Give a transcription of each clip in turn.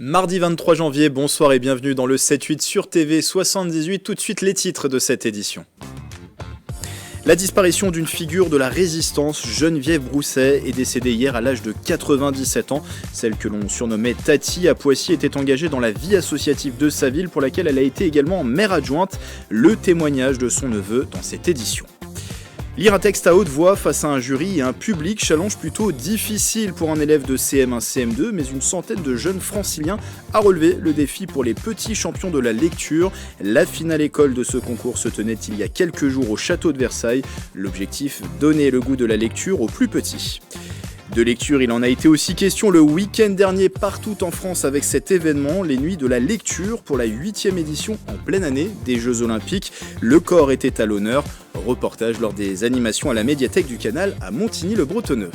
Mardi 23 janvier, bonsoir et bienvenue dans le 7-8 sur TV 78. Tout de suite les titres de cette édition. La disparition d'une figure de la résistance, Geneviève Brousset, est décédée hier à l'âge de 97 ans. Celle que l'on surnommait Tati à Poissy était engagée dans la vie associative de sa ville pour laquelle elle a été également maire adjointe. Le témoignage de son neveu dans cette édition. Lire un texte à haute voix face à un jury et un public, challenge plutôt difficile pour un élève de CM1, CM2, mais une centaine de jeunes franciliens a relevé le défi pour les petits champions de la lecture. La finale école de ce concours se tenait il y a quelques jours au château de Versailles. L'objectif, donner le goût de la lecture aux plus petits. De lecture, il en a été aussi question le week-end dernier partout en France avec cet événement, les Nuits de la lecture pour la 8e édition en pleine année des Jeux Olympiques. Le corps était à l'honneur. Reportage lors des animations à la médiathèque du Canal à Montigny-le-Bretonneux.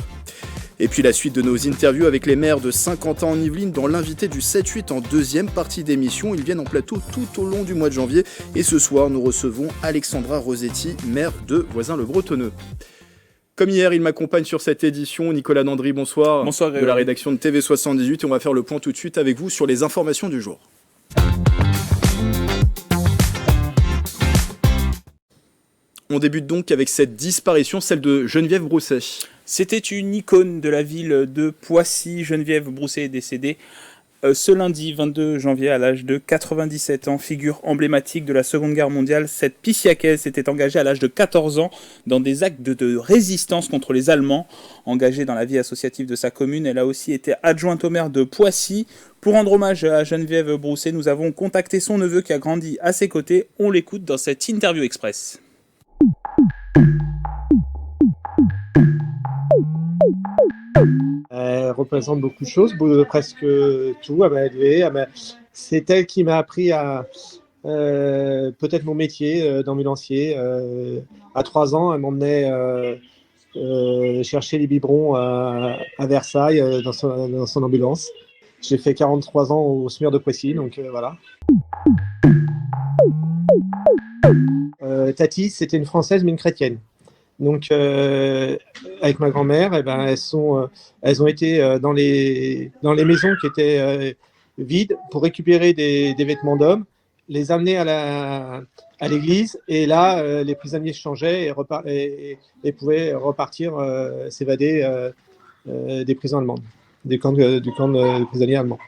Et puis la suite de nos interviews avec les maires de Saint-Quentin en Yvelines dans l'invité du 7-8 en deuxième partie d'émission. Ils viennent en plateau tout au long du mois de janvier. Et ce soir, nous recevons Alexandra Rosetti, maire de Voisins-le-Bretonneux. Comme hier, il m'accompagne sur cette édition, Nicolas Dandry, bonsoir. Bonsoir, de la rédaction de TV 78 et on va faire le point tout de suite avec vous sur les informations du jour. On débute donc avec cette disparition, celle de Geneviève Brousset. C'était une icône de la ville de Poissy. Geneviève Brousset est décédée ce lundi 22 janvier à l'âge de 97 ans, figure emblématique de la Seconde Guerre mondiale. Cette Pissiacaise s'était engagée à l'âge de 14 ans dans des actes de résistance contre les Allemands. Engagée dans la vie associative de sa commune, elle a aussi été adjointe au maire de Poissy. Pour rendre hommage à Geneviève Brousset, nous avons contacté son neveu qui a grandi à ses côtés. On l'écoute dans cette interview express. Elle représente beaucoup de choses, presque tout. Elle m'a élevé. C'est elle qui m'a appris à peut-être mon métier d'ambulancier. À 3 ans, elle m'emmenait chercher les biberons à Versailles dans son ambulance. J'ai fait 43 ans au SMUR de Poissy, donc voilà. Tati, c'était une Française mais une chrétienne. Donc, avec ma grand-mère, elles ont été dans les maisons qui étaient vides pour récupérer des vêtements d'hommes, les amener à l'église, et là, les prisonniers se changeaient et pouvaient repartir s'évader des prisons allemandes, du camp de prisonniers allemands.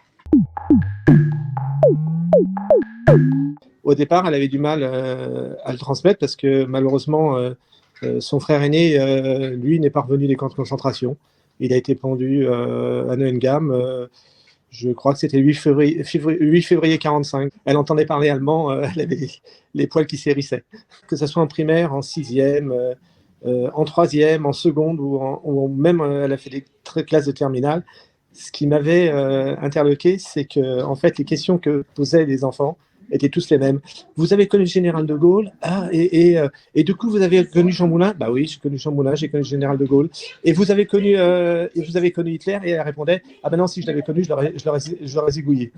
Au départ, elle avait du mal à le transmettre parce que malheureusement, son frère aîné, lui, n'est pas revenu des camps de concentration. Il a été pendu à Neuengamme. Je crois que c'était le 8 février 1945. Elle entendait parler allemand, elle avait les poils qui s'hérissaient. Que ce soit en primaire, en 6e, en 3e, en seconde, ou même elle a fait des classes de terminale. Ce qui m'avait interloqué, c'est que en fait, les questions que posaient les enfants étaient tous les mêmes. Vous avez connu le général de Gaulle? Et du coup, vous avez connu Jean Moulin? Bah oui, j'ai connu Jean Moulin, j'ai connu le général de Gaulle. Et vous avez connu Hitler? Et elle répondait, ah ben non, si je l'avais connu, je l'aurais zigouillé.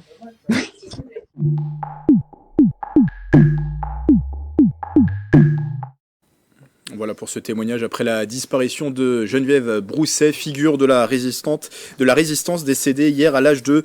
Voilà pour ce témoignage après la disparition de Geneviève Brousset, figure de la résistance décédée hier à l'âge de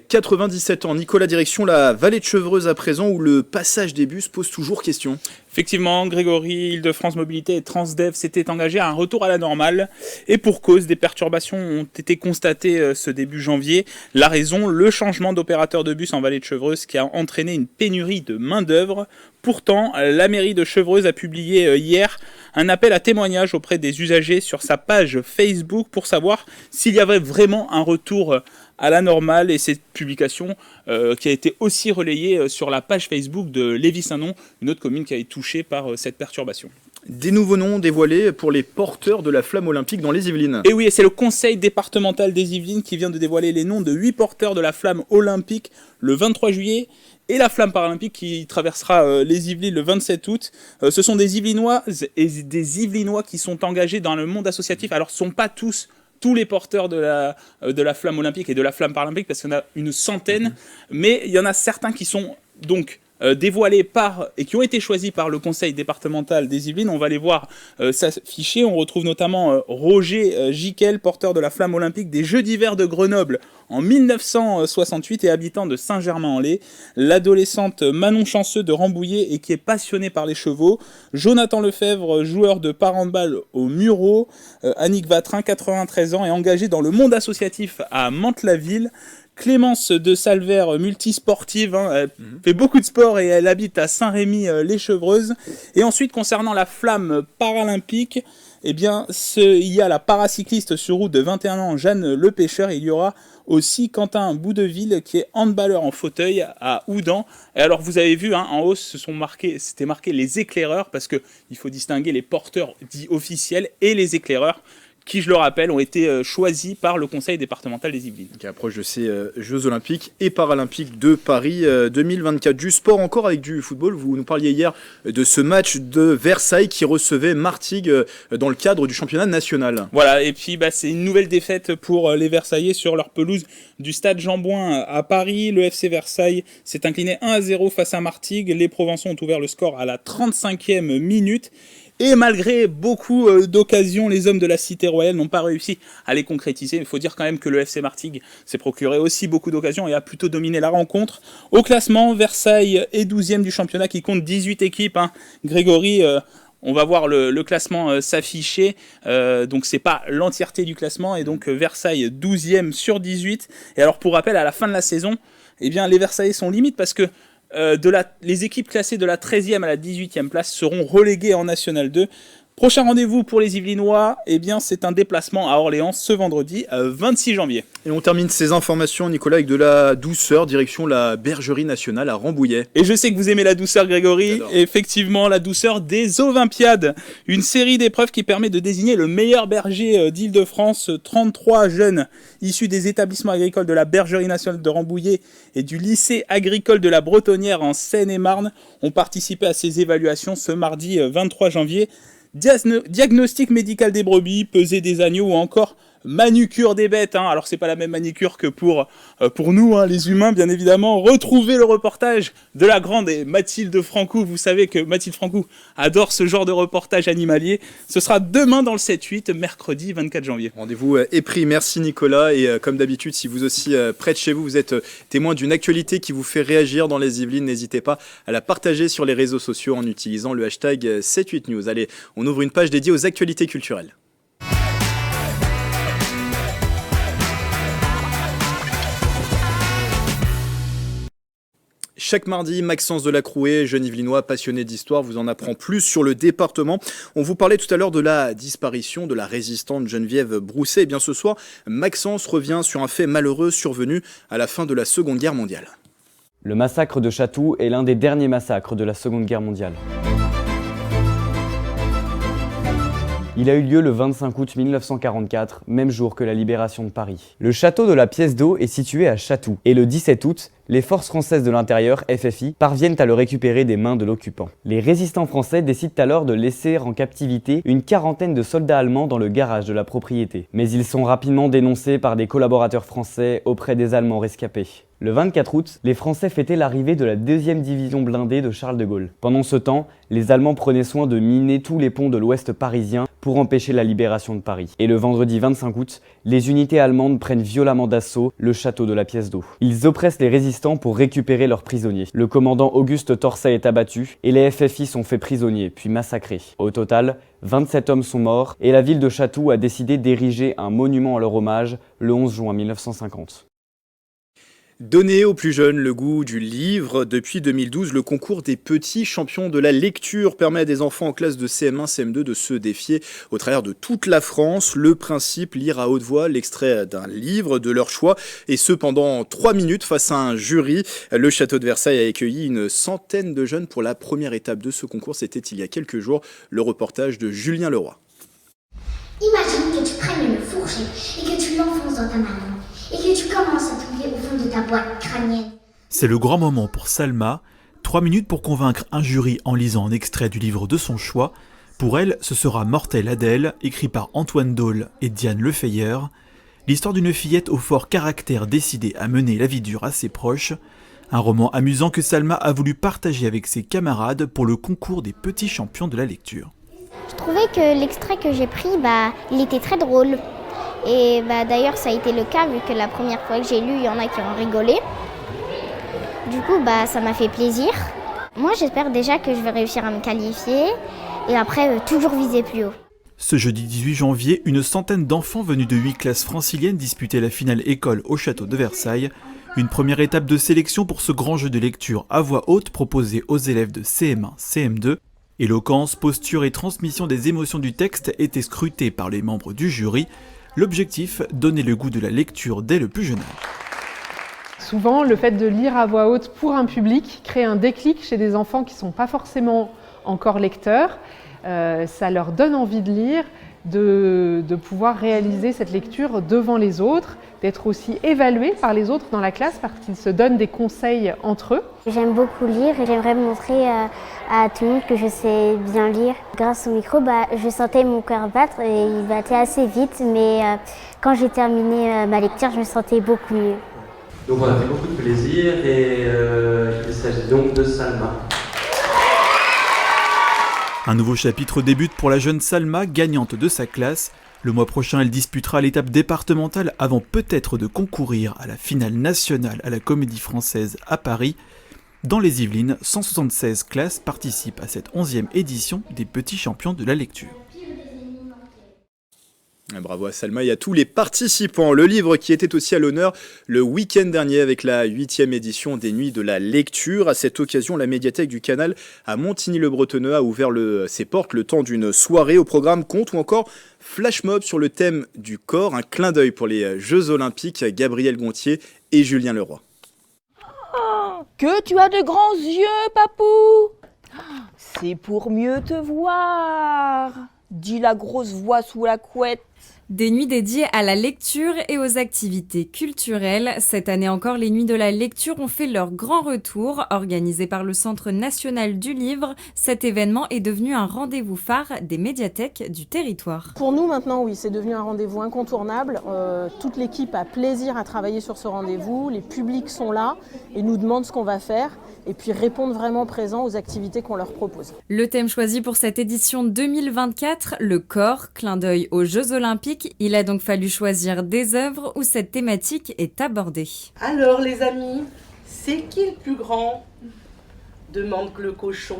97 ans. Nicolas, direction la vallée de Chevreuse à présent où le passage des bus pose toujours question. Effectivement, Grégory, Île-de-France Mobilité et Transdev s'étaient engagés à un retour à la normale et pour cause, des perturbations ont été constatées ce début janvier. La raison, le changement d'opérateur de bus en vallée de Chevreuse qui a entraîné une pénurie de main-d'œuvre. Pourtant, la mairie de Chevreuse a publié hier un appel à témoignage auprès des usagers sur sa page Facebook pour savoir s'il y avait vraiment un retour à la normale, et cette publication qui a été aussi relayée sur la page Facebook de Lévis-Saint-Nom, une autre commune qui a été touchée par cette perturbation. Des nouveaux noms dévoilés pour les porteurs de la flamme olympique dans les Yvelines. Et oui, c'est le conseil départemental des Yvelines qui vient de dévoiler les noms de 8 porteurs de la flamme olympique le 23 juillet et la flamme paralympique qui traversera les Yvelines le 27 août. Ce sont des Yvelinoises et des Yvelinois qui sont engagés dans le monde associatif. Alors, ce ne sont pas tous les porteurs de la flamme olympique et de la flamme paralympique, parce qu'il y en a une centaine, mais il y en a certains qui sont donc dévoilés et qui ont été choisis par le conseil départemental des Yvelines. On va les voir s'afficher. On retrouve notamment Roger Giquel, porteur de la flamme olympique des Jeux d'hiver de Grenoble en 1968 et habitant de Saint-Germain-en-Laye. L'adolescente Manon Chanceux de Rambouillet et qui est passionnée par les chevaux. Jonathan Lefebvre, joueur de par-handball au Mureau. Annick Vatrin, 93 ans, est engagée dans le monde associatif à Mantes-la-Ville. Clémence de Salvert, multisportive, elle fait beaucoup de sport et elle habite à Saint-Rémy-les-Chevreuses. Et ensuite, concernant la flamme paralympique, eh bien, il y a la paracycliste sur route de 21 ans, Jeanne Le Pêcheur, et il y aura aussi Quentin Boudeville, qui est handballeur en fauteuil à Houdan. Et alors, vous avez vu, en haut, c'était marqué les éclaireurs, parce qu'il faut distinguer les porteurs dits officiels et les éclaireurs, qui, je le rappelle, ont été choisis par le conseil départemental des Yvelines. Qui approche de ces Jeux Olympiques et Paralympiques de Paris 2024. Du sport encore avec du football. Vous nous parliez hier de ce match de Versailles qui recevait Martigues dans le cadre du championnat national. Voilà, et puis c'est une nouvelle défaite pour les Versaillais sur leur pelouse du stade Jean-Bouin à Paris. Le FC Versailles s'est incliné 1-0 face à Martigues. Les Provençaux ont ouvert le score à la 35e minute. Et malgré beaucoup d'occasions, les hommes de la Cité Royale n'ont pas réussi à les concrétiser. Il faut dire quand même que le FC Martigues s'est procuré aussi beaucoup d'occasions et a plutôt dominé la rencontre. Au classement, Versailles est 12e du championnat qui compte 18 équipes. Grégory, on va voir le classement s'afficher. Donc c'est pas l'entièreté du classement. Et donc Versailles 12e sur 18. Et alors pour rappel, à la fin de la saison, eh bien, les Versaillais sont limite parce que les équipes classées de la 13e à la 18e place seront reléguées en National 2. Prochain rendez-vous pour les Yvelinois, eh bien, c'est un déplacement à Orléans ce vendredi 26 janvier. Et on termine ces informations, Nicolas, avec de la douceur, direction la Bergerie Nationale à Rambouillet. Et je sais que vous aimez la douceur, Grégory. Effectivement, la douceur des Olympiades. Une série d'épreuves qui permet de désigner le meilleur berger d'Île-de-France. 33 jeunes issus des établissements agricoles de la Bergerie Nationale de Rambouillet et du lycée agricole de la Bretonnière en Seine-et-Marne ont participé à ces évaluations ce mardi 23 janvier. Diagnostic médical des brebis, pesée des agneaux ou encore manucure des bêtes. Alors c'est pas la même manucure que pour nous, les humains bien évidemment. Retrouvez le reportage de la grande Mathilde Francou. Vous savez que Mathilde Francou adore ce genre de reportage animalier. Ce sera demain dans le 7-8, mercredi 24 janvier. Rendez-vous est pris. Merci Nicolas. Et comme d'habitude, si vous aussi près de chez vous, vous êtes témoin d'une actualité qui vous fait réagir dans les Yvelines, n'hésitez pas à la partager sur les réseaux sociaux en utilisant le hashtag 78news. Allez, on ouvre une page dédiée aux actualités culturelles. Chaque mardi, Maxence Delacrouet, jeune Yvelinois passionné d'histoire, vous en apprend plus sur le département. On vous parlait tout à l'heure de la disparition de la résistante Geneviève Brousset. Et bien ce soir, Maxence revient sur un fait malheureux survenu à la fin de la Seconde Guerre mondiale. Le massacre de Chatou est l'un des derniers massacres de la Seconde Guerre mondiale. Il a eu lieu le 25 août 1944, même jour que la libération de Paris. Le château de la Pièce d'Eau est situé à Chatou, et le 17 août, les forces françaises de l'intérieur, FFI, parviennent à le récupérer des mains de l'occupant. Les résistants français décident alors de laisser en captivité une quarantaine de soldats allemands dans le garage de la propriété. Mais ils sont rapidement dénoncés par des collaborateurs français auprès des Allemands rescapés. Le 24 août, les Français fêtaient l'arrivée de la 2e division blindée de Charles de Gaulle. Pendant ce temps, les Allemands prenaient soin de miner tous les ponts de l'ouest parisien pour empêcher la libération de Paris. Et le vendredi 25 août, les unités allemandes prennent violemment d'assaut le château de la Pièce d'Eau. Ils oppressent les résistants pour récupérer leurs prisonniers. Le commandant Auguste Torset est abattu et les FFI sont faits prisonniers puis massacrés. Au total, 27 hommes sont morts et la ville de Chatou a décidé d'ériger un monument à leur hommage le 11 juin 1950. Donner aux plus jeunes le goût du livre. Depuis 2012, le concours des petits champions de la lecture permet à des enfants en classe de CM1, CM2 de se défier au travers de toute la France. Le principe, lire à haute voix l'extrait d'un livre de leur choix, et ce pendant 3 minutes face à un jury. Le château de Versailles a accueilli une centaine de jeunes pour la première étape de ce concours. C'était il y a quelques jours. Le reportage de Julien Leroy. Imagine que tu prennes une fourchette et que tu l'enfonces dans ta main et que tu commences à trouver au fond de ta boîte crânienne. C'est le grand moment pour Salma. 3 minutes pour convaincre un jury en lisant un extrait du livre de son choix. Pour elle, ce sera Mortel Adèle, écrit par Antoine Dole et Diane Lefeyer. L'histoire d'une fillette au fort caractère décidée à mener la vie dure à ses proches. Un roman amusant que Salma a voulu partager avec ses camarades pour le concours des petits champions de la lecture. Je trouvais que l'extrait que j'ai pris, il était très drôle. Et d'ailleurs, ça a été le cas, vu que la première fois que j'ai lu, il y en a qui ont rigolé. Du coup, ça m'a fait plaisir. Moi, j'espère déjà que je vais réussir à me qualifier et après, toujours viser plus haut. Ce jeudi 18 janvier, une centaine d'enfants venus de 8 classes franciliennes disputaient la finale école au château de Versailles. Une première étape de sélection pour ce grand jeu de lecture à voix haute proposé aux élèves de CM1, CM2. Éloquence, posture et transmission des émotions du texte étaient scrutés par les membres du jury. L'objectif, donner le goût de la lecture dès le plus jeune âge. Souvent, le fait de lire à voix haute pour un public crée un déclic chez des enfants qui ne sont pas forcément encore lecteurs. Ça leur donne envie de lire, de pouvoir réaliser cette lecture devant les autres, d'être aussi évalués par les autres dans la classe parce qu'ils se donnent des conseils entre eux. J'aime beaucoup lire et j'aimerais montrer à tout le monde que je sais bien lire. Grâce au micro, je sentais mon cœur battre et il battait assez vite, mais quand j'ai terminé ma lecture, je me sentais beaucoup mieux. Donc on a fait beaucoup de plaisir et il s'agit donc de Salma. Un nouveau chapitre débute pour la jeune Salma, gagnante de sa classe. Le mois prochain, elle disputera l'étape départementale avant peut-être de concourir à la finale nationale à la Comédie Française à Paris. Dans les Yvelines, 176 classes participent à cette 11e édition des Petits Champions de la lecture. Bravo à Salma et à tous les participants. Le livre qui était aussi à l'honneur le week-end dernier avec la 8e édition des Nuits de la Lecture. À cette occasion, la médiathèque du Canal à Montigny-le-Bretonneux a ouvert ses portes le temps d'une soirée au programme conte ou encore flash mob sur le thème du corps. Un clin d'œil pour les Jeux Olympiques, Gabriel Gontier et Julien Leroy. Oh, que tu as de grands yeux, papou! C'est pour mieux te voir, dit la grosse voix sous la couette. Des nuits dédiées à la lecture et aux activités culturelles. Cette année encore, les Nuits de la Lecture ont fait leur grand retour. Organisé par le Centre national du livre, cet événement est devenu un rendez-vous phare des médiathèques du territoire. Pour nous maintenant, oui, c'est devenu un rendez-vous incontournable. Toute l'équipe a plaisir à travailler sur ce rendez-vous. Les publics sont là et nous demandent ce qu'on va faire et puis répondent vraiment présents aux activités qu'on leur propose. Le thème choisi pour cette édition 2024, le corps, clin d'œil aux Jeux Olympiques. Il a donc fallu choisir des œuvres où cette thématique est abordée. Alors les amis, c'est qui le plus grand ? Demande le cochon.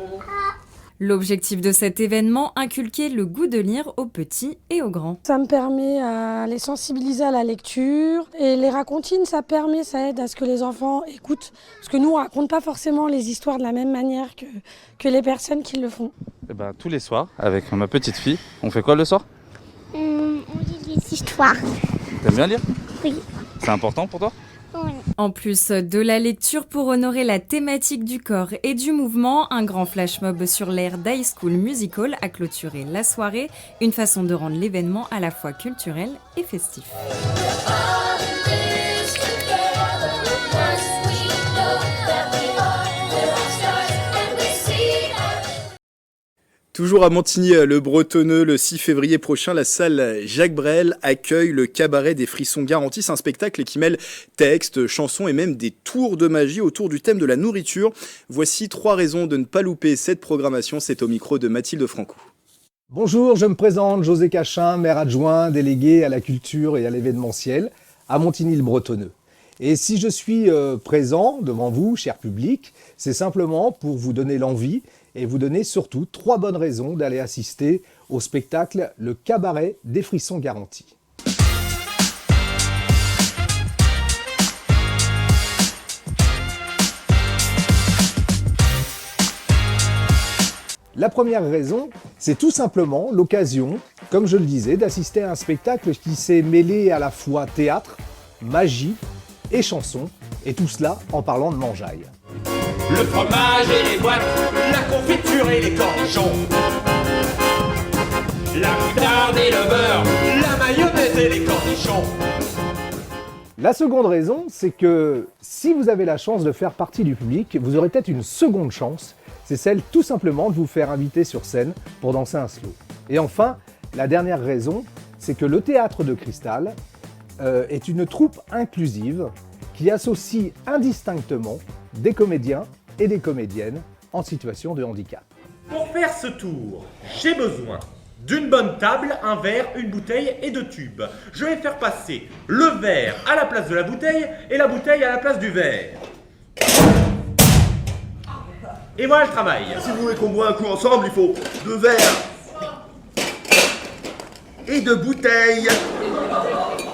L'objectif de cet événement, inculquer le goût de lire aux petits et aux grands. Ça me permet à les sensibiliser à la lecture et les racontines, ça aide à ce que les enfants écoutent. Parce que nous, on raconte pas forcément les histoires de la même manière que les personnes qui le font. Tous les soirs, avec ma petite fille, on fait quoi le soir ? On lit des histoires. T'aimes bien lire ? Oui. C'est important pour toi ? Oui. En plus de la lecture, pour honorer la thématique du corps et du mouvement, un grand flash mob sur l'air d'High School Musical a clôturé la soirée, une façon de rendre l'événement à la fois culturel et festif. Toujours à Montigny-le-Bretonneux, le 6 février prochain, la salle Jacques Brel accueille le cabaret des frissons garantis. C'est un spectacle qui mêle textes, chansons et même des tours de magie autour du thème de la nourriture. Voici 3 raisons de ne pas louper cette programmation. C'est au micro de Mathilde Franco. Bonjour, je me présente, José Cachin, maire adjoint, délégué à la culture et à l'événementiel à Montigny-le-Bretonneux. Et si je suis présent devant vous, cher public, c'est simplement pour vous donner l'envie et vous donner surtout 3 bonnes raisons d'aller assister au spectacle Le Cabaret des Frissons Garantis. La première raison, c'est tout simplement l'occasion, comme je le disais, d'assister à un spectacle qui s'est mêlé à la fois théâtre, magie et chanson, et tout cela en parlant de mangeaille. Le fromage et les boîtes, la confiture et les cornichons, la moutarde et le beurre, la mayonnaise et les cornichons. La seconde raison, c'est que si vous avez la chance de faire partie du public, vous aurez peut-être une seconde chance, c'est celle tout simplement de vous faire inviter sur scène pour danser un slow. Et enfin, la dernière raison, c'est que le Théâtre de Cristal est une troupe inclusive qui associe indistinctement des comédiens et des comédiennes en situation de handicap. Pour faire ce tour, j'ai besoin d'une bonne table, un verre, une bouteille et 2 tubes. Je vais faire passer le verre à la place de la bouteille et la bouteille à la place du verre. Et voilà le travail. Si vous voulez qu'on boit un coup ensemble, il faut 2 verres et 2 bouteilles.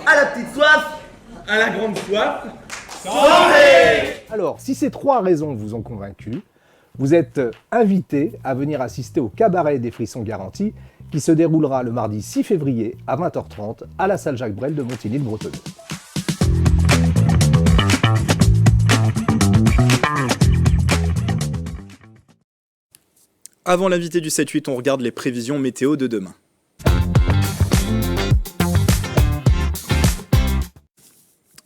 À la petite soif, à la grande soif. Alors, si ces 3 raisons vous ont convaincu, vous êtes invité à venir assister au cabaret des frissons garantis qui se déroulera le mardi 6 février à 20h30 à la salle Jacques Brel de Montigny-le-Bretonneux. Avant l'invité du 7-8, on regarde les prévisions météo de demain.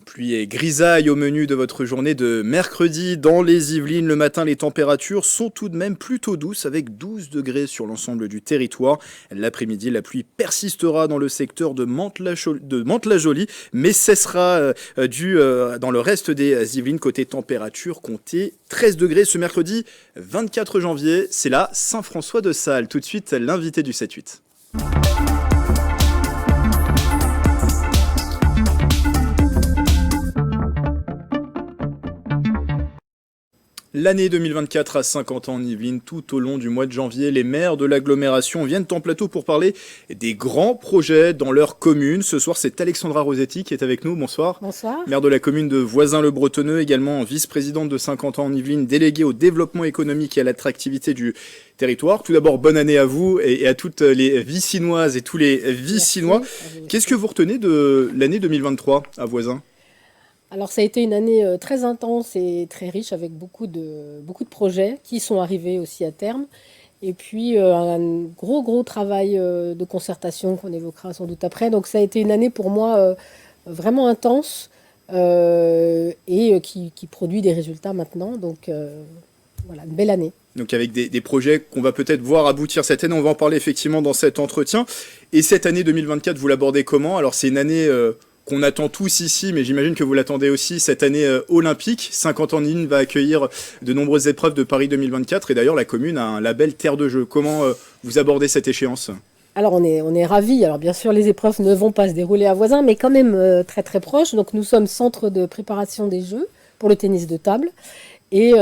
Pluie et grisaille au menu de votre journée de mercredi. Dans les Yvelines, le matin, les températures sont tout de même plutôt douces avec 12 degrés sur l'ensemble du territoire. L'après-midi, la pluie persistera dans le secteur de Mantes-la-Jolie, mais cessera dans le reste des Yvelines. Côté température, comptez 13 degrés ce mercredi 24 janvier. C'est la Saint-François-de-Sales. Tout de suite, l'invité du 7-8. L'année 2024 a 50 ans en Yvelines. Tout au long du mois de janvier, les maires de l'agglomération viennent en plateau pour parler des grands projets dans leur commune. Ce soir, c'est Alexandra Rosetti qui est avec nous. Bonsoir. Bonsoir. Maire de la commune de Voisins-le-Bretonneux, également vice-présidente de 50 ans en Yvelines, déléguée au développement économique et à l'attractivité du territoire. Tout d'abord, bonne année à vous et à toutes les Vicinoises et tous les Vicinois. Qu'est-ce que vous retenez de l'année 2023 à Voisins ? Alors ça a été une année très intense et très riche avec beaucoup de projets qui sont arrivés aussi à terme. Et puis un gros travail de concertation qu'on évoquera sans doute après. Donc ça a été une année pour moi vraiment intense et qui produit des résultats maintenant. Donc voilà, une belle année. Donc avec des projets qu'on va peut-être voir aboutir cette année, on va en parler effectivement dans cet entretien. Et cette année 2024, vous l'abordez comment ? Alors c'est une année qu'on attend tous ici, mais j'imagine que vous l'attendez aussi, cette année olympique. 50 ans en Yvelines va accueillir de nombreuses épreuves de Paris 2024. Et d'ailleurs, la commune a un label Terre de Jeux. Comment vous abordez cette échéance ? Alors on est ravis. Alors bien sûr, les épreuves ne vont pas se dérouler à Voisins, mais quand même très proches. Donc nous sommes centre de préparation des Jeux pour le tennis de table. Et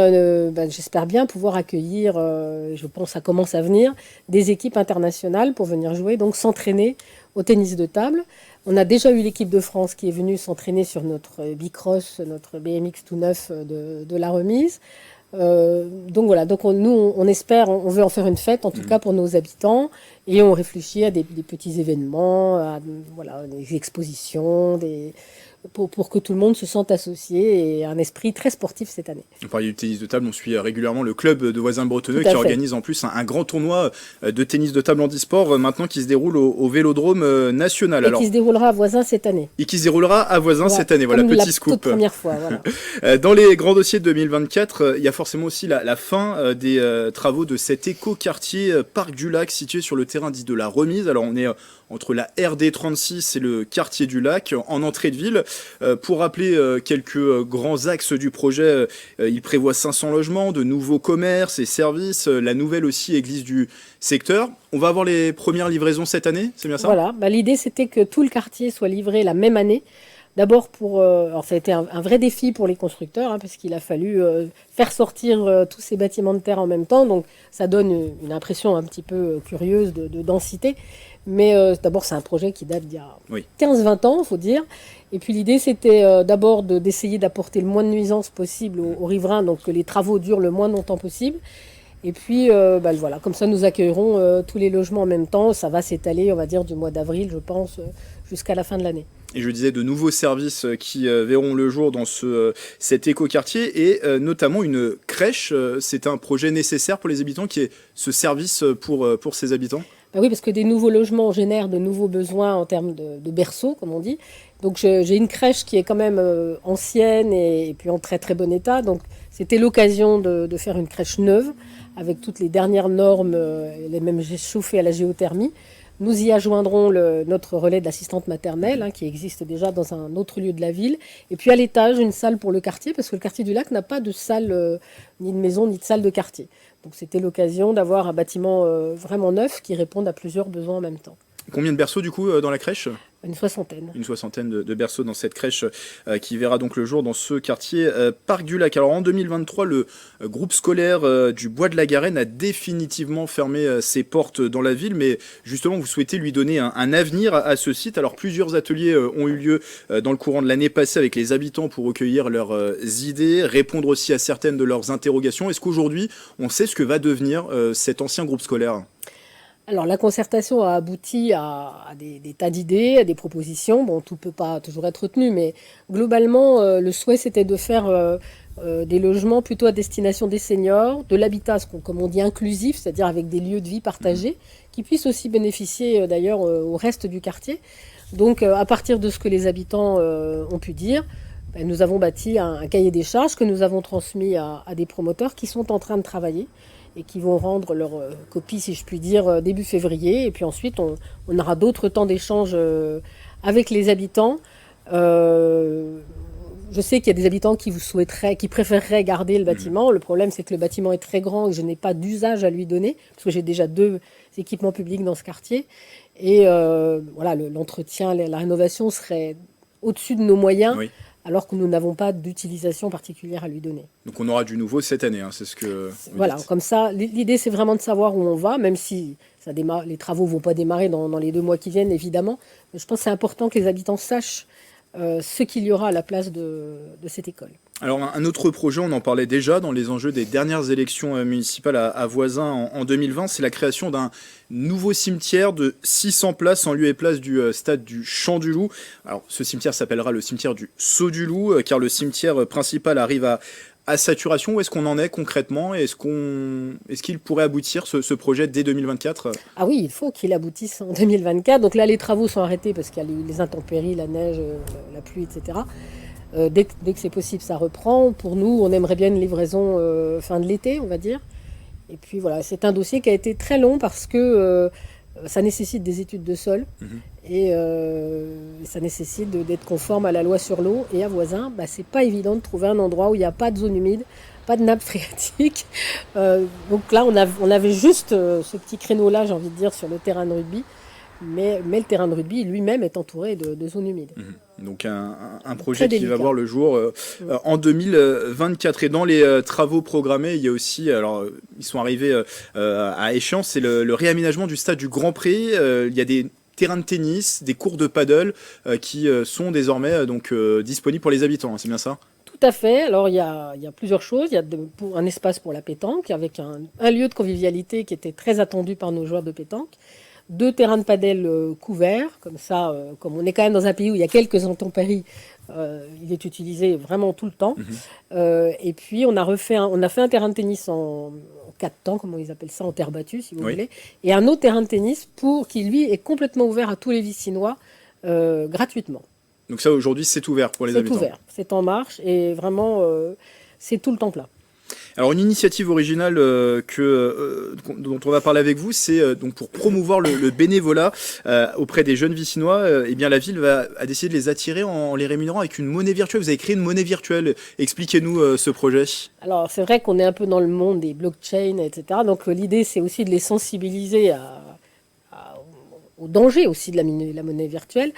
j'espère bien pouvoir accueillir, je pense que ça commence à venir, des équipes internationales pour venir jouer, donc s'entraîner au tennis de table. On a déjà eu l'équipe de France qui est venue s'entraîner sur notre bicross, notre BMX tout neuf de la remise. Donc voilà, nous on espère, on veut en faire une fête en tout cas pour nos habitants et on réfléchit à des petits événements, à des expositions, pour que tout le monde se sente associé et un esprit très sportif cette année. On parlait du tennis de table, on suit régulièrement le club de Voisins-Bretonneux qui organise en plus un grand tournoi de tennis de table handisport maintenant qui se déroule au Vélodrome national. Et qui se déroulera à Voisins cette année. Et qui se déroulera à Voisins cette année, voilà, petit scoop. Toute première fois, voilà. Dans les grands dossiers de 2024, il y a forcément aussi la fin des travaux de cet éco-quartier Parc du Lac situé sur le terrain dit de la Remise. Alors on est entre la RD 36 et le quartier du Lac, en entrée de ville. Pour rappeler quelques grands axes du projet, il prévoit 500 logements, de nouveaux commerces et services, la nouvelle aussi église du secteur. On va avoir les premières livraisons cette année, c'est bien ça ? Voilà, l'idée c'était que tout le quartier soit livré la même année. D'abord alors ça a été un vrai défi pour les constructeurs, parce qu'il a fallu faire sortir tous ces bâtiments de terre en même temps, donc ça donne une impression un petit peu curieuse de densité. Mais d'abord c'est un projet qui date d'il y a 15-20 ans, il faut dire. Et puis l'idée c'était d'abord d'essayer d'apporter le moins de nuisances possible aux riverains, donc que les travaux durent le moins longtemps possible. Et puis voilà, comme ça nous accueillerons tous les logements en même temps. Ça va s'étaler, on va dire, du mois d'avril, je pense, jusqu'à la fin de l'année. Et je disais de nouveaux services qui verront le jour dans cet écoquartier et notamment une crèche. C'est un projet nécessaire pour les habitants qui est ce service pour ces habitants ? Oui, parce que des nouveaux logements génèrent de nouveaux besoins en termes de berceaux, comme on dit. Donc j'ai une crèche qui est quand même ancienne et puis en très très bon état. Donc c'était l'occasion de faire une crèche neuve avec toutes les dernières normes, elle est même chauffée à la géothermie. Nous y adjoindrons notre relais d'assistante maternelle, qui existe déjà dans un autre lieu de la ville. Et puis à l'étage, une salle pour le quartier, parce que le quartier du Lac n'a pas de salle, ni de maison, ni de salle de quartier. Donc c'était l'occasion d'avoir un bâtiment vraiment neuf qui réponde à plusieurs besoins en même temps. Combien de berceaux du coup dans la crèche ? Une soixantaine. Une soixantaine de berceaux dans cette crèche qui verra donc le jour dans ce quartier Parc du Lac. Alors en 2023, le groupe scolaire du Bois de la Garenne a définitivement fermé ses portes dans la ville, mais justement vous souhaitez lui donner un avenir à ce site. Alors plusieurs ateliers ont eu lieu dans le courant de l'année passée avec les habitants pour recueillir leurs idées, répondre aussi à certaines de leurs interrogations. Est-ce qu'aujourd'hui on sait ce que va devenir cet ancien groupe scolaire ? Alors la concertation a abouti à des tas d'idées, à des propositions. Bon, tout ne peut pas toujours être retenu, mais globalement, le souhait c'était de faire des logements plutôt à destination des seniors, de l'habitat, comme on dit, inclusif, c'est-à-dire avec des lieux de vie partagés, qui puissent aussi bénéficier d'ailleurs au reste du quartier. Donc à partir de ce que les habitants ont pu dire, nous avons bâti un cahier des charges que nous avons transmis à des promoteurs qui sont en train de travailler et qui vont rendre leur copie, si je puis dire, début février. Et puis ensuite, on aura d'autres temps d'échange avec les habitants. Je sais qu'il y a des habitants qui préféreraient garder le bâtiment. Le problème, c'est que le bâtiment est très grand et que je n'ai pas d'usage à lui donner, parce que j'ai déjà 2 équipements publics dans ce quartier. Et voilà, l'entretien, la rénovation serait au-dessus de nos moyens. Oui. Alors que nous n'avons pas d'utilisation particulière à lui donner. Donc on aura du nouveau cette année, c'est ce que vous voilà, dites. Comme ça, l'idée c'est vraiment de savoir où on va, même si les travaux ne vont pas démarrer dans les 2 mois qui viennent, évidemment. Mais je pense que c'est important que les habitants sachent ce qu'il y aura à la place de cette école. Alors un autre projet, on en parlait déjà dans les enjeux des dernières élections municipales à Voisins en 2020, c'est la création d'un nouveau cimetière de 600 places en lieu et place du stade du Champ du Loup. Alors ce cimetière s'appellera le cimetière du Saut du Loup, car le cimetière principal arrive à saturation. Où est-ce qu'on en est concrètement ? Est-ce qu'il pourrait aboutir ce projet dès 2024 ? Ah oui, il faut qu'il aboutisse en 2024. Donc là, les travaux sont arrêtés parce qu'il y a les intempéries, la neige, la pluie, etc. Dès que c'est possible, ça reprend. Pour nous, on aimerait bien une livraison fin de l'été, on va dire. Et puis voilà, c'est un dossier qui a été très long parce que ça nécessite des études de sol et ça nécessite d'être conforme à la loi sur l'eau. Et à Voisins, c'est pas évident de trouver un endroit où il n'y a pas de zone humide, pas de nappe phréatique. Donc là, on avait juste ce petit créneau-là, j'ai envie de dire, sur le terrain de rugby. Mais le terrain de rugby lui-même est entouré de zones humides. Donc un projet qui va voir le jour en 2024. Et dans les travaux programmés, il y a aussi, alors ils sont arrivés à échéance, c'est le réaménagement du stade du Grand Pré. Il y a des terrains de tennis, des cours de paddle qui sont désormais disponibles pour les habitants, c'est bien ça ? Tout à fait. Alors il y a plusieurs choses. Il y a un espace pour la pétanque avec un lieu de convivialité qui était très attendu par nos joueurs de pétanque. 2 terrains de padel couverts, comme ça, comme on est quand même dans un pays où il y a quelques intempéries, il est utilisé vraiment tout le temps. Et puis on a fait un terrain de tennis en 4 temps, comme ils appellent ça, en terre battue, si vous voulez, et un autre terrain de tennis qui lui est complètement ouvert à tous les Vicinois gratuitement. Donc ça aujourd'hui c'est ouvert pour les habitants. C'est ouvert, c'est en marche et vraiment c'est tout le temps plein. Alors une initiative originale dont on va parler avec vous, c'est donc pour promouvoir le bénévolat auprès des jeunes Vicinois. Eh bien la ville a décidé de les attirer en les rémunérant avec une monnaie virtuelle. Vous avez créé une monnaie virtuelle. Expliquez-nous ce projet. Alors c'est vrai qu'on est un peu dans le monde des blockchains, etc. Donc l'idée c'est aussi de les sensibiliser au danger aussi de la monnaie virtuelle.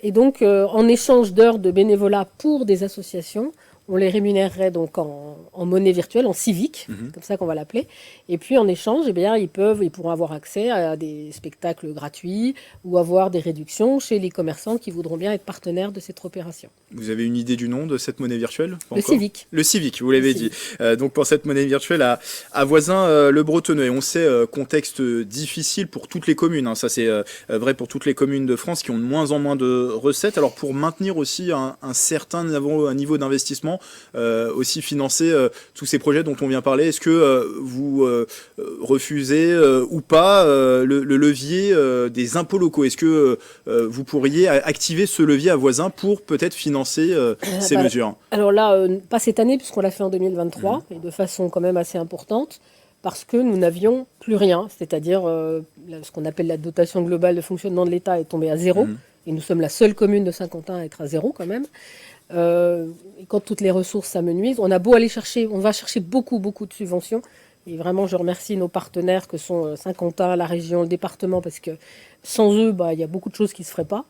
Et donc en échange d'heures de bénévolat pour des associations, on les rémunérerait donc en monnaie virtuelle, en civique, comme ça qu'on va l'appeler. Et puis en échange, eh bien, ils pourront avoir accès à des spectacles gratuits ou avoir des réductions chez les commerçants qui voudront bien être partenaires de cette opération. Vous avez une idée du nom de cette monnaie virtuelle ? Le civique. Le civique, vous l'avez dit. Donc pour cette monnaie virtuelle à Voisins, le Bretonneux. Et on sait, contexte difficile pour toutes les communes. Ça c'est vrai pour toutes les communes de France qui ont de moins en moins de recettes. Alors pour maintenir aussi un certain niveau d'investissement, aussi financer tous ces projets dont on vient parler. Est-ce que vous refusez ou pas le levier des impôts locaux ? Est-ce que vous pourriez activer ce levier à Voisins pour peut-être financer ces mesures ? Alors là, pas cette année puisqu'on l'a fait en 2023 et de façon quand même assez importante. parce que nous n'avions plus rien, c'est-à-dire ce qu'on appelle la dotation globale de fonctionnement de l'État est tombée à zéro, et nous sommes la seule commune de Saint-Quentin à être à zéro quand même. Et quand toutes les ressources s'amenuisent, on a beau aller chercher, on va chercher beaucoup de subventions, et vraiment je remercie nos partenaires que sont Saint-Quentin, la région, le département, parce que sans eux, il y a beaucoup de choses qui ne se feraient pas.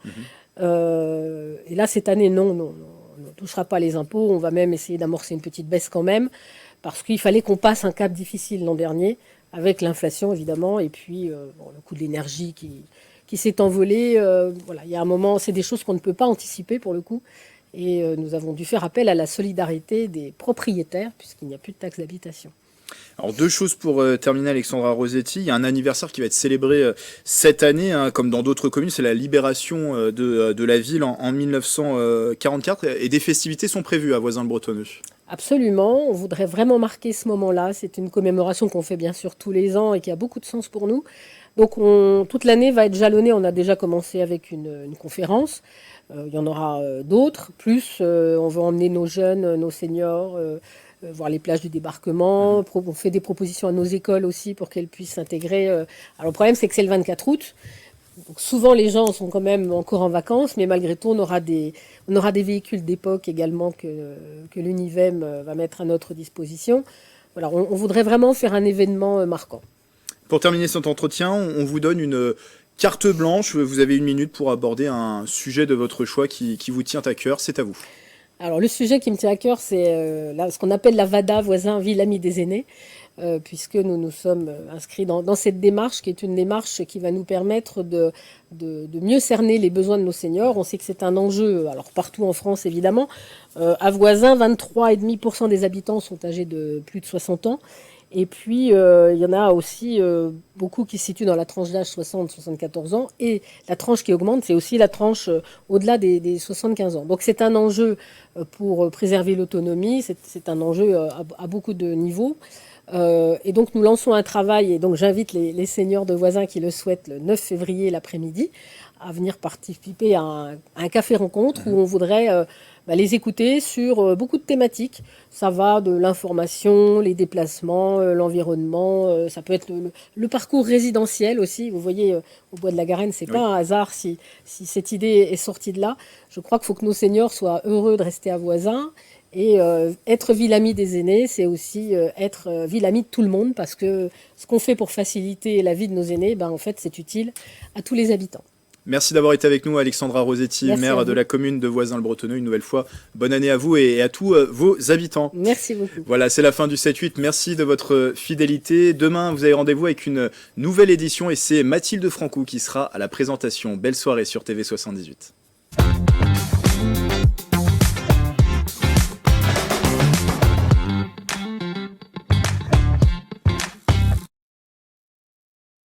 Et là, cette année, non, on ne touchera pas les impôts, on va même essayer d'amorcer une petite baisse quand même, parce qu'il fallait qu'on passe un cap difficile l'an dernier, avec l'inflation évidemment, et puis le coût de l'énergie qui s'est envolé. Voilà, il y a un moment, c'est des choses qu'on ne peut pas anticiper pour le coup, et nous avons dû faire appel à la solidarité des propriétaires, puisqu'il n'y a plus de taxe d'habitation. Alors 2 choses pour terminer, Alexandra Rosetti. Il y a un anniversaire qui va être célébré cette année, comme dans d'autres communes, c'est la libération de la ville en 1944, et des festivités sont prévues à Voisins-le-Bretonneux. Absolument, on voudrait vraiment marquer ce moment-là. C'est une commémoration qu'on fait bien sûr tous les ans et qui a beaucoup de sens pour nous. Donc toute l'année va être jalonnée. On a déjà commencé avec une conférence. Il y en aura d'autres. Plus, on va emmener nos jeunes, nos seniors, voir les plages du débarquement. On fait des propositions à nos écoles aussi pour qu'elles puissent s'intégrer. Alors le problème, c'est que c'est le 24 août. Donc souvent, les gens sont quand même encore en vacances, mais malgré tout, on aura des véhicules d'époque également que l'UNIVEM va mettre à notre disposition. Voilà, on voudrait vraiment faire un événement marquant. Pour terminer cet entretien, on vous donne une carte blanche. Vous avez 1 minute pour aborder un sujet de votre choix qui vous tient à cœur. C'est à vous. Alors le sujet qui me tient à cœur, c'est ce qu'on appelle la VADA, voisin, ville, amis des aînés, puisque nous sommes inscrits dans cette démarche qui est une démarche qui va nous permettre de mieux cerner les besoins de nos seniors. On sait que c'est un enjeu, alors partout en France évidemment. À Voisins, 23,5% des habitants sont âgés de plus de 60 ans. Et puis, il y en a aussi beaucoup qui se situent dans la tranche d'âge 60-74 ans. Et la tranche qui augmente, c'est aussi la tranche au-delà des 75 ans. Donc c'est un enjeu pour préserver l'autonomie, c'est un enjeu à beaucoup de niveaux. Et donc nous lançons un travail, et donc j'invite les seniors de Voisins qui le souhaitent le 9 février l'après-midi à venir participer à un café-rencontre où on voudrait les écouter sur beaucoup de thématiques. Ça va de l'information, les déplacements, l'environnement, ça peut être le parcours résidentiel aussi. Vous voyez, au Bois de la Garenne, c'est pas un hasard si cette idée est sortie de là. Je crois qu'il faut que nos seniors soient heureux de rester à Voisins. Et être ville amie des aînés, c'est aussi être ville amie de tout le monde, parce que ce qu'on fait pour faciliter la vie de nos aînés, en fait, c'est utile à tous les habitants. Merci d'avoir été avec nous, Alexandra Rosetti, maire de la commune de Voisins-le-Bretonneux. Une nouvelle fois, bonne année à vous et à tous vos habitants. Merci beaucoup. Voilà, c'est la fin du 7-8. Merci de votre fidélité. Demain, vous avez rendez-vous avec une nouvelle édition et c'est Mathilde Francou qui sera à la présentation. Belle soirée sur TV78.